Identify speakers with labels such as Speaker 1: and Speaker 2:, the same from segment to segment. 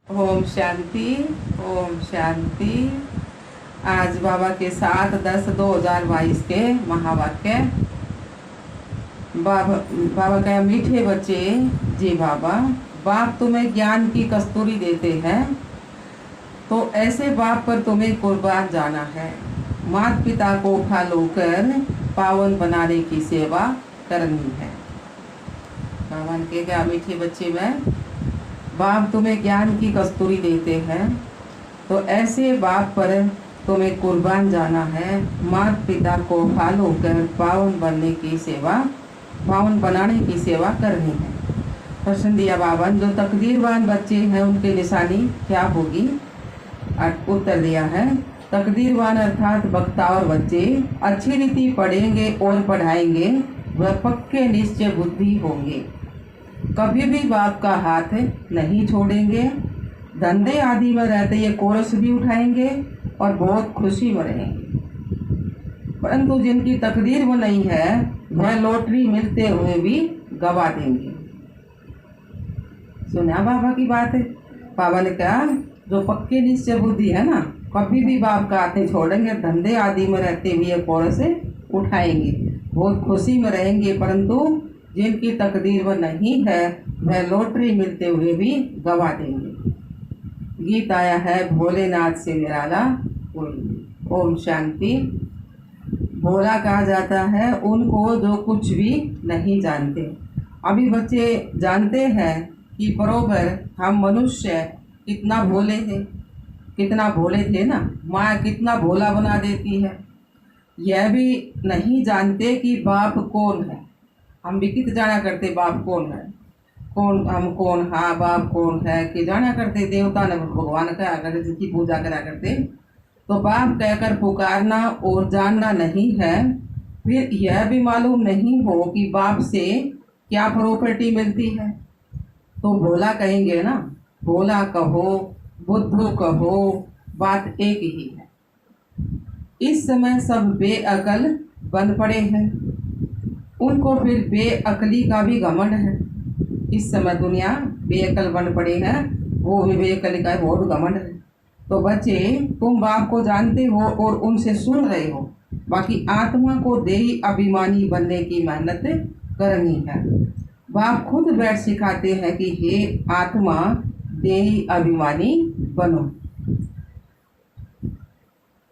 Speaker 1: ओम शांति। ओम शांति। आज बाबा के 7/10/2022 के महावाक्य। बाबा कहा, मीठे बच्चे जी बाबा, बाप तुम्हें ज्ञान की कस्तूरी देते हैं तो ऐसे बाप पर तुम्हें कुर्बान जाना है। माता पिता को फॉलोकर पावन बनाने की सेवा करनी है। बाबा ने कहा, मीठे बच्चे में बाप तुम्हें ज्ञान की कस्तूरी देते हैं तो ऐसे बाप पर तुम्हें कुर्बान जाना है। माता पिता को फॉलो कर पावन बनाने की सेवा करनी है। प्रश्न दिया बाबा, जो तकदीरवान बच्चे हैं उनकी निशानी क्या होगी? उत्तर दिया है, तकदीरवान अर्थात वक्ता और बच्चे अच्छी रीति पढ़ेंगे और पढ़ाएंगे, वह पक्के निश्चय बुद्धि होंगे, कभी भी बाप का हाथ नहीं छोड़ेंगे, धंधे आदि में रहते ये कोरस भी उठाएंगे और बहुत खुशी में रहेंगे। परंतु जिनकी तकदीर वो नहीं है वह लॉटरी मिलते हुए भी गवा देंगे। सुना बाबा की बात है। बाबा ने कहा, जो पक्के निश्चय बुद्धि है ना, कभी भी बाप का हाथ नहीं छोड़ेंगे, धंधे आदि में रहते हुए ये कोरस उठाएंगे, बहुत खुशी में रहेंगे। परंतु जिनकी तकदीर वह नहीं है वह लॉटरी मिलते हुए भी गवा देंगे। गीत आया है, भोलेनाथ से निराला कोई नहीं। ओम शांति। भोला कहा जाता है उनको जो कुछ भी नहीं जानते। अभी बच्चे जानते हैं कि बरोबर हम मनुष्य कितना भोले थे, कितना भोले थे ना, माँ कितना भोला बना देती है। यह भी नहीं जानते कि बाप कौन है। हम भी कित जाना करते बाप कौन है, हम कौन, हाँ बाप कौन है कि जाना करते। देवता ने भगवान कहा करते, जिसकी पूजा करा करते, तो बाप कहकर पुकारना और जानना नहीं है। फिर यह भी मालूम नहीं हो कि बाप से क्या प्रॉपर्टी मिलती है, तो भोला कहेंगे ना। भोला कहो, बुद्धू कहो, बात एक ही है। इस समय सब बेअकल बन पड़े हैं, उनको फिर बेअकली का भी घमंड है। इस समय दुनिया बेअकल बन पड़े हैं, वो भी बेअकली का बहुत घमंड है। तो बच्चे, तुम बाप को जानते हो और उनसे सुन रहे हो, बाकी आत्मा को देही अभिमानी बनने की मेहनत करनी है। बाप खुद बैठ सिखाते हैं कि हे आत्मा, देही अभिमानी बनो।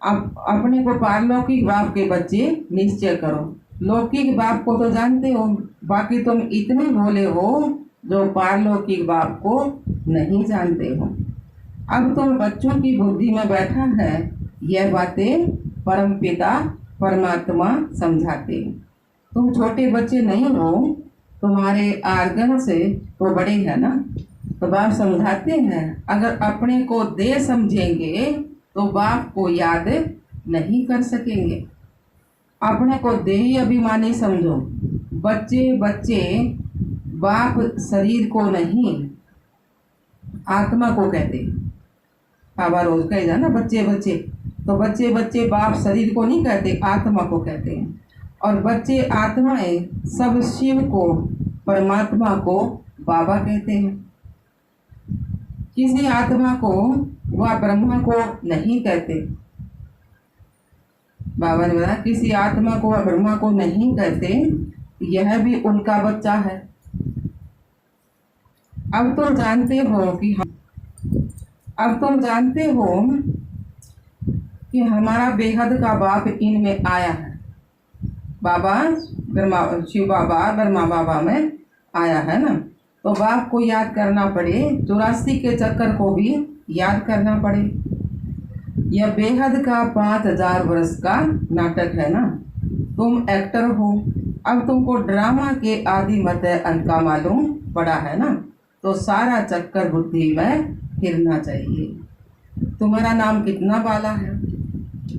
Speaker 1: अब अपने को पारलौकिक बाप के बच्चे निश्चय करो। लौकिक बाप को तो जानते हो, बाकी तुम इतने भोले हो जो पारलौकिक बाप को नहीं जानते हो। अब तुम बच्चों की बुद्धि में बैठा है, यह बातें परम पिता परमात्मा समझाते। तुम छोटे बच्चे नहीं हो, तुम्हारे आर्गन से तो बड़े हैं ना, तो बाप समझाते हैं। अगर अपने को दे समझेंगे तो बाप को याद नहीं कर सकेंगे। अपने को देही अभिमानी समझो। बच्चे बाप शरीर को नहीं, आत्मा को कहते। बाबा रोज कहेगा ना बच्चे, तो बच्चे बाप शरीर को नहीं कहते, आत्मा को कहते हैं। और बच्चे आत्माएं सब शिव को, परमात्मा को बाबा कहते हैं। किसी आत्मा को वह ब्रह्मा को नहीं कहते। बाबा ने बताया, किसी आत्मा को वह ब्रह्मा को नहीं कहते, यह भी उनका बच्चा है। अब तुम जानते हो कि हमारा बेहद का बाप इनमें आया है। बाबा ब्रह्मा, शिव बाबा ब्रह्मा बाबा में आया है ना, तो बाप को याद करना पड़े, 84 के चक्कर को भी याद करना पड़े। यह बेहद का 5000 वर्ष का नाटक है ना, तुम एक्टर हो। अब तुमको ड्रामा के आदि मध्य अंक का मालूम पड़ा है ना, तो सारा चक्कर बुद्धि में फिरना चाहिए। तुम्हारा नाम कितना बाला है,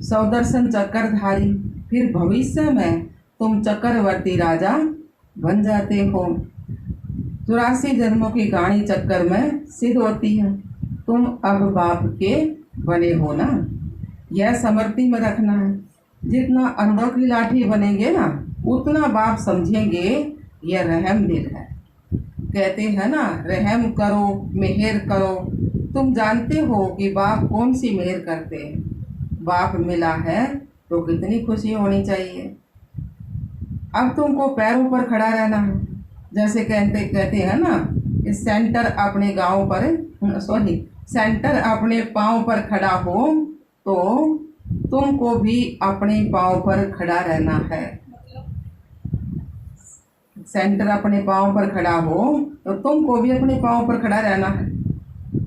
Speaker 1: सौदर्शन चक्रधारी। फिर भविष्य में तुम चक्रवर्ती राजा बन जाते हो। 84 जन्मों की कहानी चक्कर में सिद्ध होती है। तुम अब बाप के बने हो ना, यह स्मृति में रखना है। जितना अंधों की लाठी बनेंगे ना, उतना बाप समझेंगे यह रहम दिल है। कहते हैं ना, रहम करो, मेहर करो, तुम जानते हो कि बाप कौन सी मेहर करते हैं। बाप मिला है तो कितनी खुशी होनी चाहिए। अब तुमको पैरों पर खड़ा रहना है। जैसे कहते कहते हैं ना कि सेंटर अपने गांव पर सॉरी सेंटर अपने पाँव पर खड़ा हो, तो तुमको भी अपने पाँव पर खड़ा रहना है। सेंटर अपने पाँव पर खड़ा हो तो तुमको भी अपने पाँव पर खड़ा रहना है।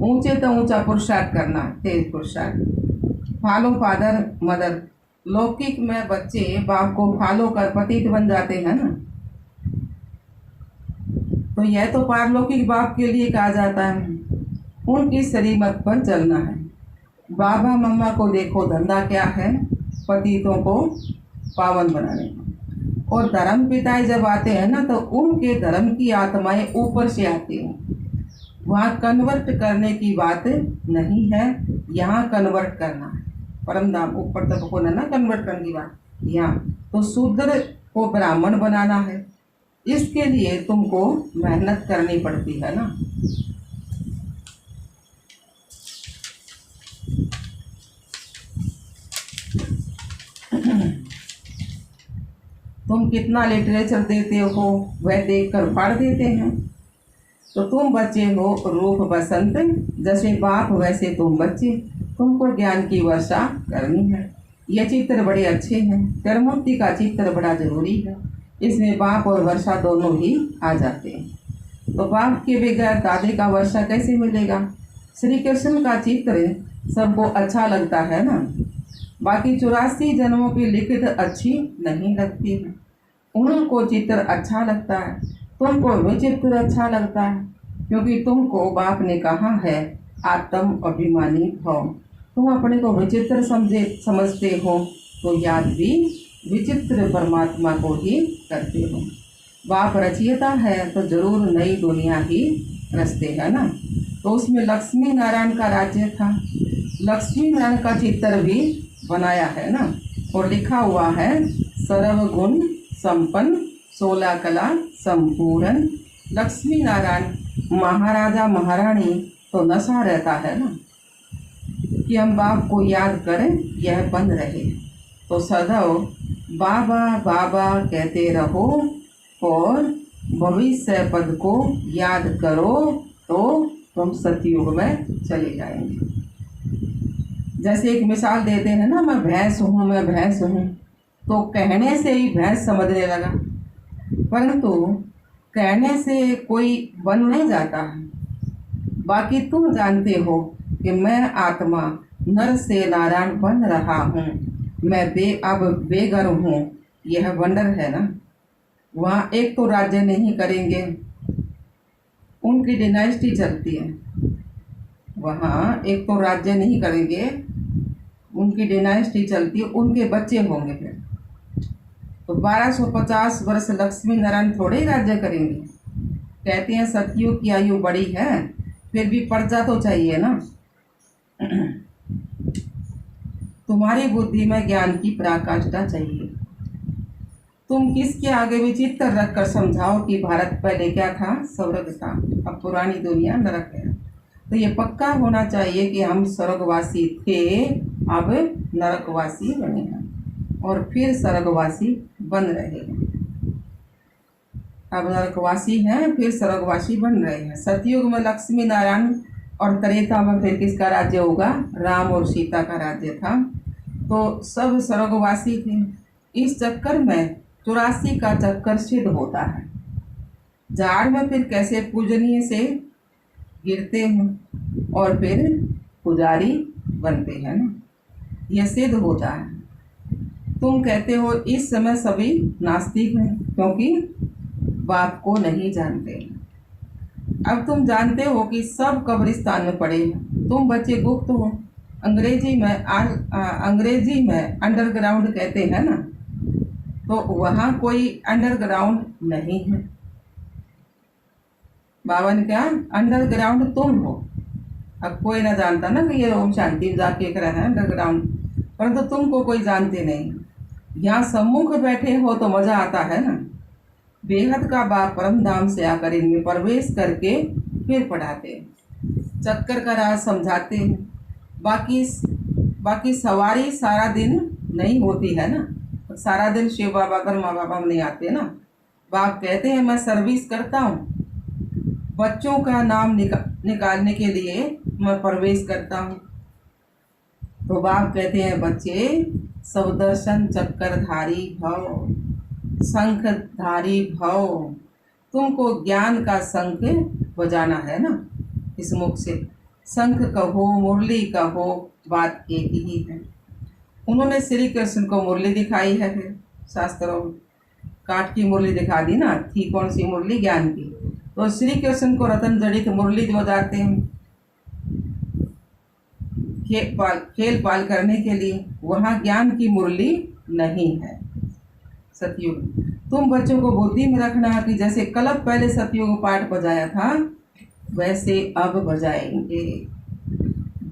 Speaker 1: ऊंचे तो ऊंचा पुरुषार्थ करना, तेज पुरुषार्थ। Follow father mother. लौकिक में बच्चे बाप को फॉलो कर पतित बन जाते हैं ना, तो यह तो पारलौकिक बाप के लिए कहा जाता है। उनकी श्रीमत पर चलना है। बाबा मम्मा को देखो, धंधा क्या है? पतितों को पावन बनाने का। और धर्म पिताएं जब आते हैं ना, तो उनके धर्म की आत्माएं ऊपर से आती हैं। वहाँ कन्वर्ट करने की बात नहीं है, यहाँ कन्वर्ट करना है। परम धाम ऊपर तक को ना कन्वर्ट करने की बात, यहाँ तो शूद्र को ब्राह्मण बनाना है। इसके लिए तुमको मेहनत करनी पड़ती है ना। तुम कितना लिटरेचर देते हो वह देखकर फाड़ देते हैं। तो तुम बच्चे हो रूप बसंत, जैसे बाप वैसे तुम बच्चे। तुमको ज्ञान की वर्षा करनी है। ये चित्र बड़े अच्छे हैं। त्रिमूर्ति का चित्र बड़ा जरूरी है। इसमें बाप और वर्षा दोनों ही आ जाते हैं। तो बाप के बगैर दादे का वर्षा कैसे मिलेगा? श्री कृष्ण का चित्र सबको अच्छा लगता है ना, बाकी 84 जन्मों की लिखित अच्छी नहीं लगती है। उनको चित्र अच्छा लगता है, तुमको भी चित्र अच्छा लगता है, क्योंकि तुमको बाप ने कहा है आत्म अभिमानी भव। तुम अपने को विचित्र समझते हो, तो याद भी विचित्र परमात्मा को ही करते हो। बाप रचयिता है तो जरूर नई दुनिया ही रचते है ना। तो उसमें लक्ष्मी नारायण का राज्य था। लक्ष्मी नारायण का चित्र भी बनाया है ना, और लिखा हुआ है सर्वगुण संपन्न 16 कला संपूर्ण लक्ष्मी नारायण महाराजा महारानी। तो नशा रहता है ना कि हम बाप को याद करें, यह बंद रहे। तो सदैव बाबा बाबा कहते रहो और भविष्य पद को याद करो, तो तुम सतयुग में चले जाएंगे। जैसे एक मिसाल देते हैं ना, मैं भैंस हूँ, मैं भैंस हूँ, तो कहने से ही भैंस समझने लगा, परंतु कहने से कोई बन नहीं जाता है। बाकी तुम जानते हो कि मैं आत्मा नर से नारायण बन रहा हूँ, मैं अब बेगर हूँ, यह वंडर है ना। वहाँ एक तो राज्य नहीं करेंगे, उनकी डिनाइस्टी चलती है। वहाँ एक तो राज्य नहीं करेंगे, उनकी डिनाइस्टी चलती है, उनके बच्चे होंगे। फिर तो 1250 वर्ष लक्ष्मी नारायण थोड़े ही राज्य करेंगे। कहते हैं सतयुग की आयु बड़ी है, फिर भी प्रजा तो चाहिए ना। तुम्हारी बुद्धि में ज्ञान की पराकाष्ठा चाहिए। तुम किसके आगे विचित्र रखकर समझाओ कि भारत पहले क्या था? स्वर्ग था, अब पुरानी दुनिया नरक है। तो ये पक्का होना चाहिए कि हम स्वर्गवासी थे, अब नरकवासी बने हैं, और फिर स्वर्गवासी बन रहे हैं। अब नरकवासी हैं, फिर स्वर्गवासी बन रहे हैं। सतयुग में लक्ष्मी नारायण और त्रेता में फिर किसका राज्य होगा? राम और सीता का राज्य था। तो सब स्वर्गवासी थे। इस चक्कर में 84 का चक्कर सिद्ध होता है। झाड़ में फिर कैसे पूजनीय से गिरते हैं और फिर पुजारी बनते हैं ना, यह सिद्ध होता है। तुम कहते हो इस समय सभी नास्तिक हैं, क्योंकि बाप को नहीं जानते। अब तुम जानते हो कि सब कब्रिस्तान में पड़े हैं। तुम बच्चे गुप्त हो। अंग्रेजी में अंडरग्राउंड कहते हैं ना, तो वहाँ कोई अंडरग्राउंड नहीं है। बाबा ने क्या? अंडरग्राउंड तुम हो। अब कोई ना जानता ना कि ये ओम शांति जाके रहा है अंडरग्राउंड, परंतु तुमको कोई जानते नहीं। यहाँ सम्मुख बैठे हो तो मजा आता है ना। बेहद का बाप परम धाम से आकर इनमें प्रवेश करके फिर पढ़ाते। चक्कर का राज समझाते हैं। बाकी बाकी सवारी सारा दिन नहीं होती है ना, सारा दिन शिव बाबा घर माँ बाबा नहीं आते ना। बाप कहते हैं मैं सर्विस करता हूँ, बच्चों का नाम निकालने के लिए मैं प्रवेश करता हूँ। तो बाप कहते हैं बच्चे सब दर्शन चक्करधारी भव, शंखधारी भव। तुमको ज्ञान का शंख बजाना है ना इस मुख से। शंख कहो मुरली कहो बात एक ही है। उन्होंने श्री कृष्ण को मुरली दिखाई है, फिर शास्त्रों में काठ की मुरली दिखा दी ना, थी कौन सी मुरली? ज्ञान की। तो श्री कृष्ण को रतन जड़ित मुरली बजाते हैं खेल पाल करने के लिए, वहाँ ज्ञान की मुरली नहीं है सतयुग। तुम बच्चों को बुद्धि में रखना कि जैसे कल पहले सतयुग पाठ बजाया था वैसे अब बजाएंगे।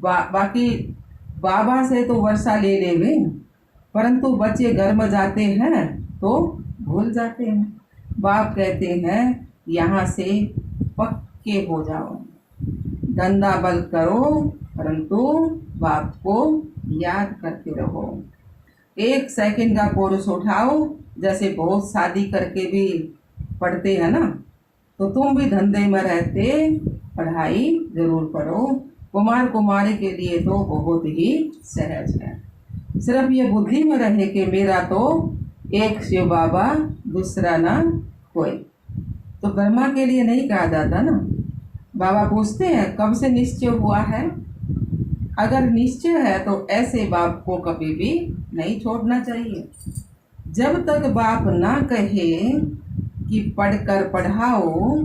Speaker 1: बाकी बाबा से तो वर्षा ले लेवे, परंतु बच्चे घर में जाते हैं तो भूल जाते हैं। बाप कहते हैं यहाँ से पक्के हो जाओ, धंधा बल करो, परंतु बाप को याद करते रहो। 1 सेकंड का कोर्स उठाओ, जैसे बहुत शादी करके भी पढ़ते हैं ना, तो तुम भी धंधे में रहते पढ़ाई जरूर पढ़ो। कुमार कुमारी के लिए तो बहुत ही सहज है। सिर्फ ये बुद्धि में रहे कि मेरा तो एक शिव बाबा दूसरा ना कोई। तो ब्रह्मा के लिए नहीं कहा जाता ना। बाबा पूछते हैं कब से निश्चय हुआ है? अगर निश्चय है तो ऐसे बाप को कभी भी नहीं छोड़ना चाहिए। जब तक बाप ना कहे कि पढ़कर पढ़ाओ,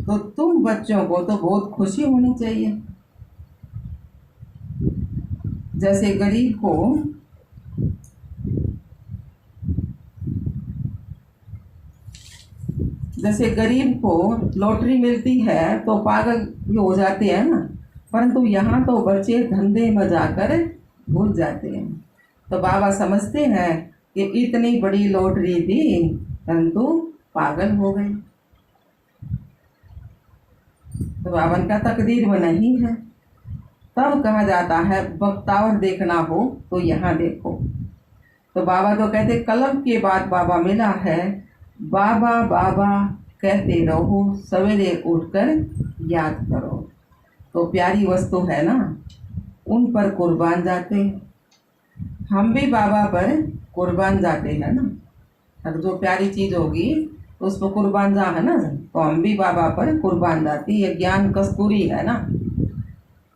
Speaker 1: तो तुम बच्चों को तो बहुत खुशी होनी चाहिए। जैसे गरीब को लॉटरी मिलती है तो पागल भी हो जाते हैं ना, परंतु यहाँ तो बच्चे धंधे में जाकर भूल जाते हैं। तो बाबा समझते हैं कि इतनी बड़ी लॉटरी दी परंतु पागल हो गए। तो बाबा का तकदीर में नहीं है। तब कहा जाता है बख्तावर देखना हो तो यहाँ देखो। तो बाबा तो कहते कलम के बाद बाबा मिला है, बाबा बाबा कहते रहो, सवेरे उठकर याद करो। तो प्यारी वस्तु है ना, उन पर कुर्बान जाते। हम भी बाबा पर कुर्बान जाते हैं ना। अगर जो प्यारी चीज़ होगी तो उस पर कुर्बान जा है ना, तो हम भी बाबा पर कुर्बान जाती। ये ज्ञान कस्तूरी है ना।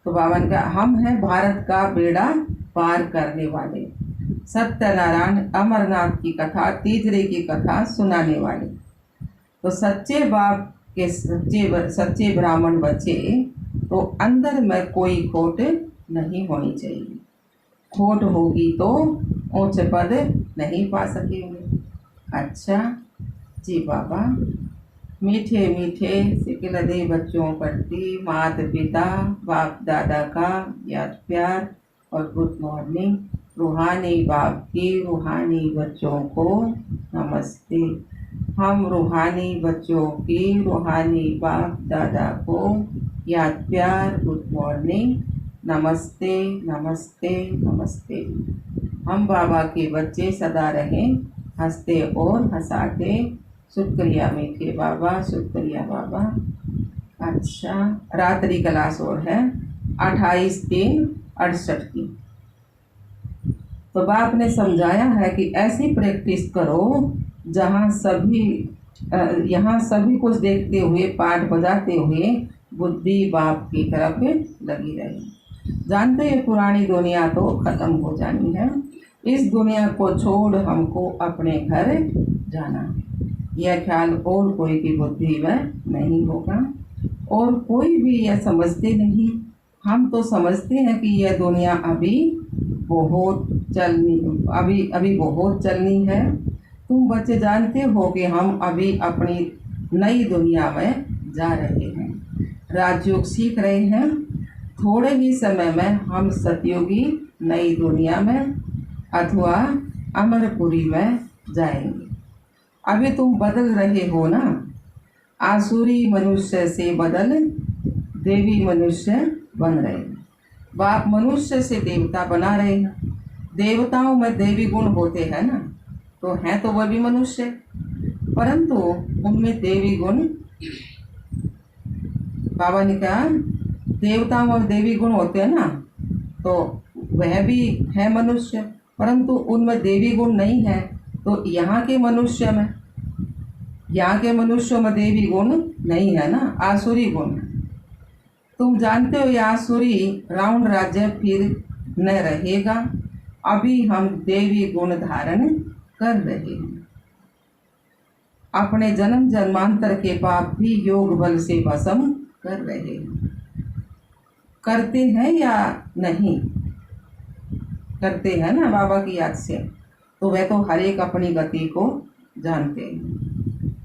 Speaker 1: तो बाबा का हम हैं भारत का बेड़ा पार करने वाले, सत्यनारायण अमरनाथ की कथा, तीजरे की कथा सुनाने वाले। तो सच्चे बाप के सच्चे ब्राह्मण बच्चे तो अंदर में कोई खोट नहीं होनी चाहिए। खोट होगी तो ऊंचे पद नहीं पा सकेंगे। अच्छा जी बाबा, मीठे मीठे सिकलदे बच्चों प्रति माता पिता बाप दादा का याद प्यार और गुड मॉर्निंग। रूहानी बाप की रूहानी बच्चों को नमस्ते। हम रूहानी बच्चों की रूहानी बाप दादा को याद प्यार गुड मॉर्निंग, नमस्ते नमस्ते नमस्ते। हम बाबा के बच्चे सदा रहें हंसते और हंसाते। शुक्रिया मीठे बाबा, शुक्रिया बाबा। अच्छा, रात्रि क्लास और है 28/3/68 की। तो बाप ने समझाया है कि ऐसी प्रैक्टिस करो जहाँ सभी कुछ देखते हुए पाठ बजाते हुए बुद्धि बाप की तरफ लगी रहे। जानते हैं पुरानी दुनिया तो खत्म हो जानी है, इस दुनिया को छोड़ हमको अपने घर जाना है। यह ख्याल और कोई की बुद्धि में नहीं होगा और कोई भी यह समझते नहीं। हम तो समझते हैं कि यह दुनिया अभी बहुत चलनी है। तुम बच्चे जानते हो कि हम अभी अपनी नई दुनिया में जा रहे हैं, राजयोग सीख रहे हैं। थोड़े ही समय में हम सतयुगी नई दुनिया में अथवा अमरपुरी में जाएंगे। अभी तुम बदल रहे हो ना, आसुरी मनुष्य से बदल देवी मनुष्य बन रहे हैं। बाप मनुष्य से देवता बना रहे हैं। देवताओं में देवी गुण होते हैं ना, तो हैं तो वह भी मनुष्य, परंतु उनमें देवी गुण, बाबा ने कहा देवताओं में देवी गुण होते हैं ना, तो वह भी है मनुष्य, परंतु उनमें देवी गुण नहीं है। तो यहाँ के मनुष्यों में देवी गुण नहीं है ना, आसुरी गुण है। तुम जानते हो ये आसुरी राउंड राज्य फिर न रहेगा। अभी हम देवी गुण धारण कर रहे हैं। अपने जन्म जन्मांतर के पाप भी योग बल से भस्म कर रहे हैं। करते हैं या नहीं? करते हैं ना बाबा की याद से। तो वह तो हर एक अपनी गति को जानते हैं।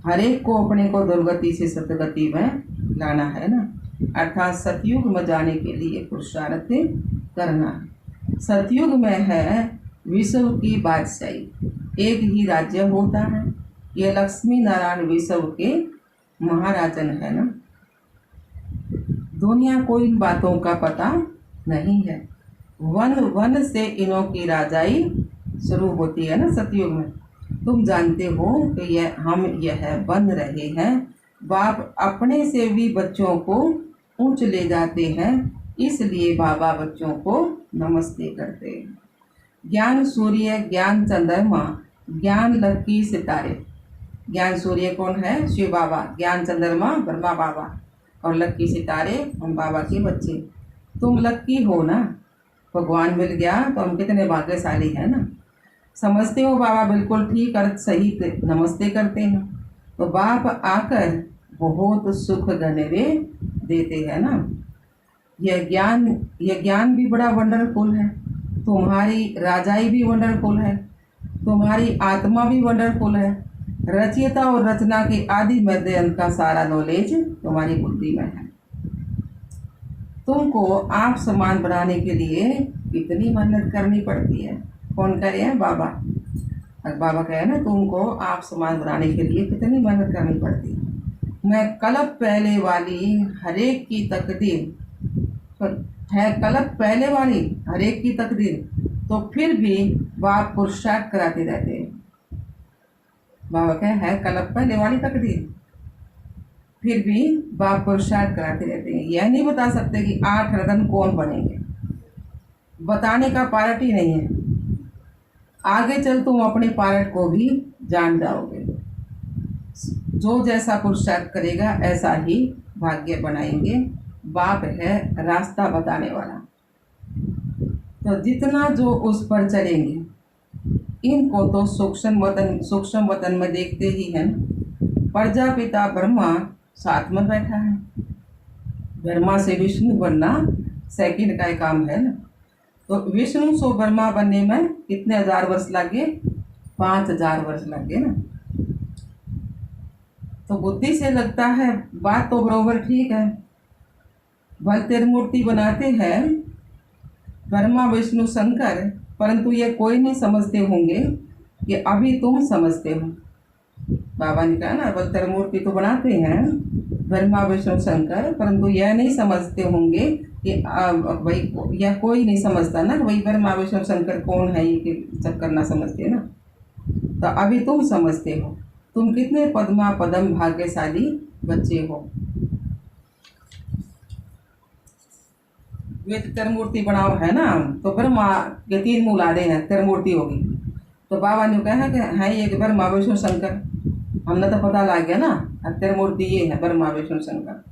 Speaker 1: हर एक को अपने को दुर्गति से सतगति में लाना है ना, अर्थात सतयुग में जाने के लिए पुरुषार्थ करना है। सतयुग में है विश्व की बादशाही, एक ही राज्य होता है। ये लक्ष्मी नारायण विश्व के महाराजन है ना। दुनिया को इन बातों का पता नहीं है। वन वन से इनों की राजाई शुरू होती है ना सतयुग में। तुम जानते हो कि यह बन रहे हैं। बाप अपने से भी बच्चों को ऊंच ले जाते हैं, इसलिए बाबा बच्चों को नमस्ते करते हैं। ज्ञान सूर्य, ज्ञान चंद्रमा, ज्ञान लक्की सितारे। ज्ञान सूर्य कौन है? शिव बाबा। ज्ञान चंद्रमा ब्रह्मा बाबा, और लक्की सितारे हम बाबा के बच्चे। तुम लक्की हो ना, भगवान मिल गया तो हम कितने भाग्यशाली हैं ना। समझते हो बाबा बिल्कुल ठीक अर्थ सही नमस्ते करते हैं। तो बाप आकर बहुत सुख गनवे देते हैं ना। यह ज्ञान भी बड़ा वंडरफुल है। तुम्हारी राजाई भी वंडरफुल है, तुम्हारी आत्मा भी वंडरफुल है। रचयिता और रचना के आदि मध्य अंत का सारा नॉलेज तुम्हारी बुद्धि में है। तुमको आप समान बनाने के लिए कितनी मेहनत करनी पड़ती है। कौन करे हैं? बाबा। बाबा कहे ना तुमको आप समान बनाने के लिए कितनी मेहनत करनी पड़ती है। मैं कल्प पहले वाली हरेक की तकदीर है, कल्प पहले वाली हरेक की तकदीर, तो फिर भी बाप पुरुषार्थ कराते रहते हैं। बाबा कहे है कल्प पहले वाली तकदीर, फिर भी बाप पुरुषार्थ कराते रहते हैं। यह नहीं बता सकते कि 8 रतन कौन बनेंगे, बताने का पार्ट ही नहीं है। आगे चल तुम अपने पार्ट को भी जान जाओगे। जो जैसा पुरुषार्थ करेगा ऐसा ही भाग्य बनाएंगे। बाप है रास्ता बताने वाला, तो जितना जो उस पर चलेंगे। इनको तो सूक्ष्म वतन में देखते ही हैं। प्रजापिता ब्रह्मा साथ में बैठा है। ब्रह्मा से विष्णु बनना सेकंड का काम है ना। तो विष्णु से ब्रह्मा बनने में कितने हजार वर्ष लगे? 5000 वर्ष लगे ना। तो बुद्धि से लगता है बात तो बरोबर ठीक है। भल त्रिमूर्ति बनाते हैं ब्रह्मा विष्णु शंकर, परंतु ये कोई नहीं समझते होंगे कि अभी तुम समझते हो। बाबा ने कहा ना बल त्रिमूर्ति तो बनाते हैं ब्रह्मा विष्णु शंकर, परंतु यह नहीं समझते होंगे कि भाई यह कोई नहीं समझता ना भाई ब्रह्मा विष्णु शंकर कौन है, ये चक्कर ना समझते ना। तो अभी तुम समझते हो। तुम कितने पद्मा पदम भाग्यशाली बच्चे हो। वे त्रिमूर्ति बनाओ है ना, तो ब्रह्मा के 3 मूल आधे हैं, त्रिमूर्ति होगी। तो बाबा ने कहा कि है ये ब्रह्मा विष्णु शंकर, हमने तो पता लग गया ना त्रिमूर्ति ये है ब्रह्मा विष्णु शंकर,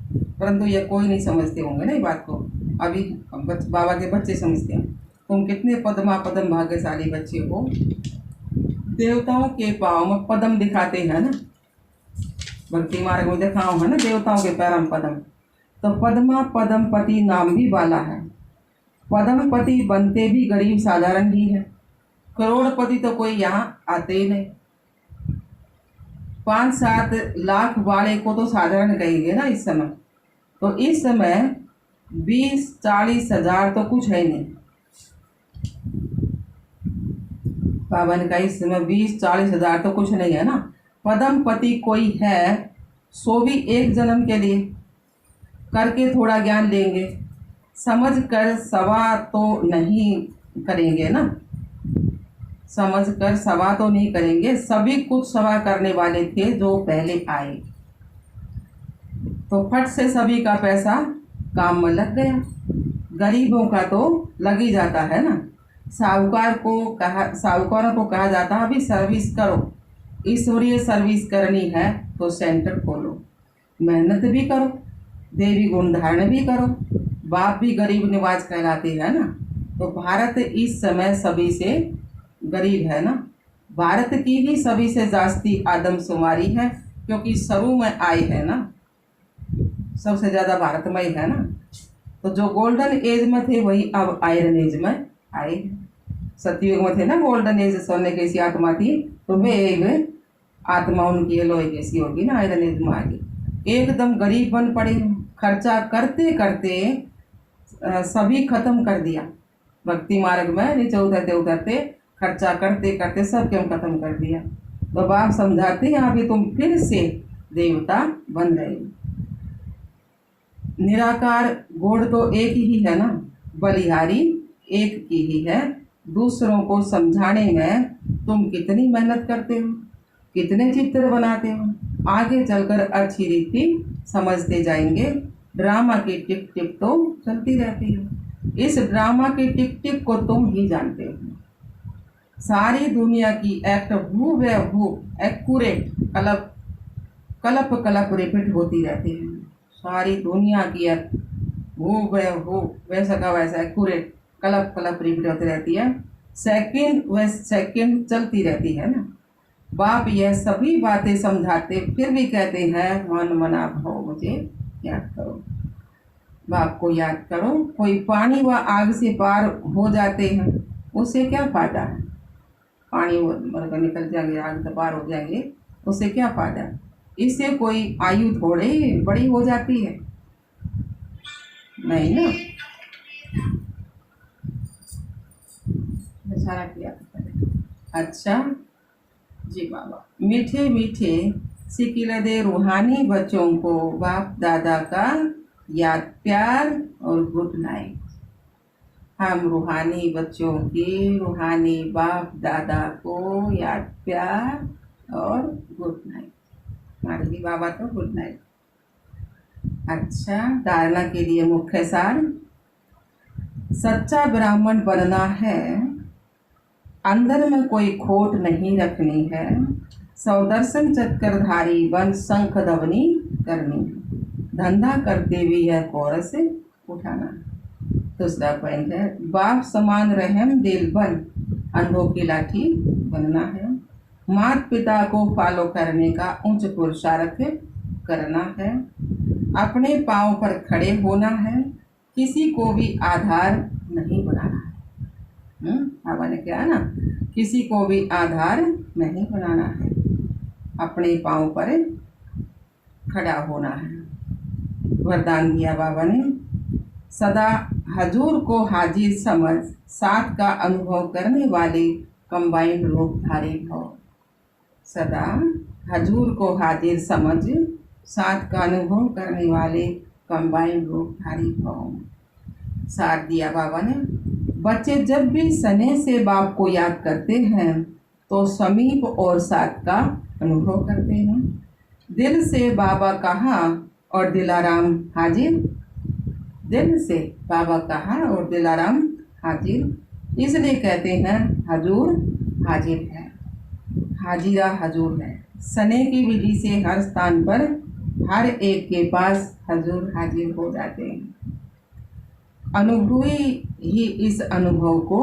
Speaker 1: परंतु ये कोई नहीं समझते होंगे ना ये बात को। अभी बाबा के बच्चे समझते हैं। तुम कितने पद्मा पदम भाग्यशाली बच्चे हो। देवताओं के पाँव में पदम दिखाते हैं ना, भक्ति मार्ग में दिखाओ है ना देवताओं के पैर में पदम। तो पद्मा पदमपति नाम भी वाला है। पदमपति बनते भी गरीब साधारण ही है। करोड़पति तो कोई यहाँ आते ही नहीं। 5-7 लाख वाले को तो साधारण कहेंगे ना इस समय। तो इस समय 20-40 हजार तो कुछ है नहीं। बाबा ने कहा इस समय 20-40 हजार तो कुछ नहीं है ना। पदमपति कोई है सो भी एक जन्म के लिए करके थोड़ा ज्ञान लेंगे, समझ कर सवा तो नहीं करेंगे ना, समझ कर सवा तो नहीं करेंगे, सभी कुछ सवा करने वाले थे जो पहले आए। तो फट से सभी का पैसा काम में लग गया। गरीबों का तो लग ही जाता है ना। साहूकारों को कहा जाता है अभी सर्विस करो, ईश्वरीय सर्विस करनी है तो सेंटर खोलो, मेहनत भी करो, देवी गुण धारण भी करो, बाप भी गरीब निवाज कहलाते हैं ना। तो भारत इस समय सभी से गरीब है ना। भारत की ही सभी से जास्ती आदमशुमारी है, क्योंकि शुरू में आई है ना, सबसे ज्यादा भारत में ही है ना। तो जो गोल्डन एज में थे वही अब आयरन एज में आए। सतयुग में थे ना गोल्डन एज, सोने की सी आत्मा थी, तो वे एक आत्मा उनकी लोहे जैसी होगी ना, आयरन एज में आ गई। एकदम गरीब बन पड़े, खर्चा करते करते सभी खत्म कर दिया। भक्ति मार्ग में नीचे उतरते उतरते खर्चा करते करते सब क्यों खत्म कर दिया। तो बाप समझाते हैं अभी तुम फिर से देवता बन रहे हो। निराकार गोड़ तो एक ही है ना, बलिहारी एक की ही है। दूसरों को समझाने में तुम कितनी मेहनत करते हो, कितने चित्र बनाते हो, आगे चलकर अच्छी रीति समझते जाएंगे। ड्रामा की टिक टिक तो चलती रहती है, इस ड्रामा की टिक टिक को तुम ही जानते हो। सारी दुनिया की एक्ट हूबहू एक्यूरेट कलप कलप कलप रिपीट होती रहती है। सारी दुनिया की एक्ट हूबहू वैसा का वैसा एक्यूरेट कलप कलप रिपीट होती रहती है। सेकंड व सेकंड चलती रहती है ना। बाप यह सभी बातें समझाते फिर भी कहते हैं मन मना भाव मुझे याद करो। बाप को याद करो। कोई पानी व आग से पार हो जाते हैं, उससे क्या फायदा है। पानी मर निकल जाएंगे, आग से पार हो जाएंगे, उससे क्या फायदा। इससे कोई आयु थोड़े बड़ी हो जाती है, नहीं ना। सारा किया। अच्छा जी बाबा। मीठे मीठे सिकिलदे रूहानी बच्चों को बाप दादा का याद प्यार और गुड नाइट। हम रूहानी बच्चों की रूहानी बाप दादा को याद प्यार और गुड नाइट। मारगी बाबा तो गुड नाइट। अच्छा, धारणा के लिए मुख्य सार। सच्चा ब्राह्मण बनना है, अंदर में कोई खोट नहीं रखनी है, सौदर्शन चक्रधारी बन शंख ध्वनि करनी है, धंधा करते हुए यह कोरस उठाना। दूसरा पॉइंट है बाप समान रहम दिल बन अंधों की लाठी बनना है, माता पिता को फॉलो करने का उच्च पुरुषार्थ करना है, अपने पांव पर खड़े होना है, किसी को भी आधार नहीं बनाना है। बाबा ने क्या ना, किसी को भी आधार नहीं बनाना है, अपने पांव पर खड़ा होना है। वरदान दिया बाबा ने, सदा हजूर को हाजिर समझ साथ का अनुभव करने वाले कंबाइंड रूपधारी भव। सदा हजूर को हाजिर समझ साथ का अनुभव करने वाले कंबाइंड रूपधारी भव। साथ दिया बाबा ने, बच्चे जब भी स्नेह से बाप को याद करते हैं तो समीप और साथ का अनुभव करते हैं। दिल से बाबा कहा और दिलाराम हाजिर, दिल से बाबा कहा और दिलाराम हाजिर, इसलिए कहते हैं हजूर हाजिर है, हाजिरा हजूर है। स्नेह की विधि से हर स्थान पर हर एक के पास हजूर हाजिर हो जाते हैं। अनुभवी ही इस अनुभव को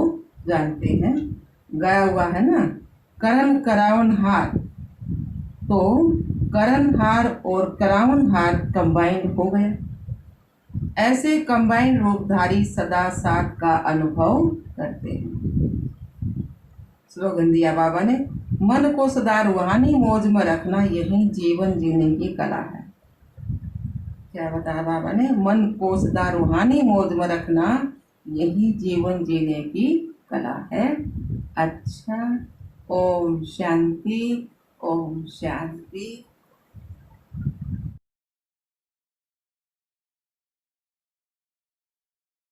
Speaker 1: जानते हैं। गाया हुआ है ना, करण करावन हार, तो करण हार और करावन हार कंबाइंड हो गए। ऐसे कंबाइंड रूपधारी सदा साथ का अनुभव करते हैं। स्लोगन दिया बाबा ने, मन को सदा रूहानी मौज में रखना यही जीवन जीने की कला है। क्या बताया बाबा ने, मन को सदा रूहानी मौज में रखना यही जीवन जीने की कला है। अच्छा, ओम शांति, ओम शांति।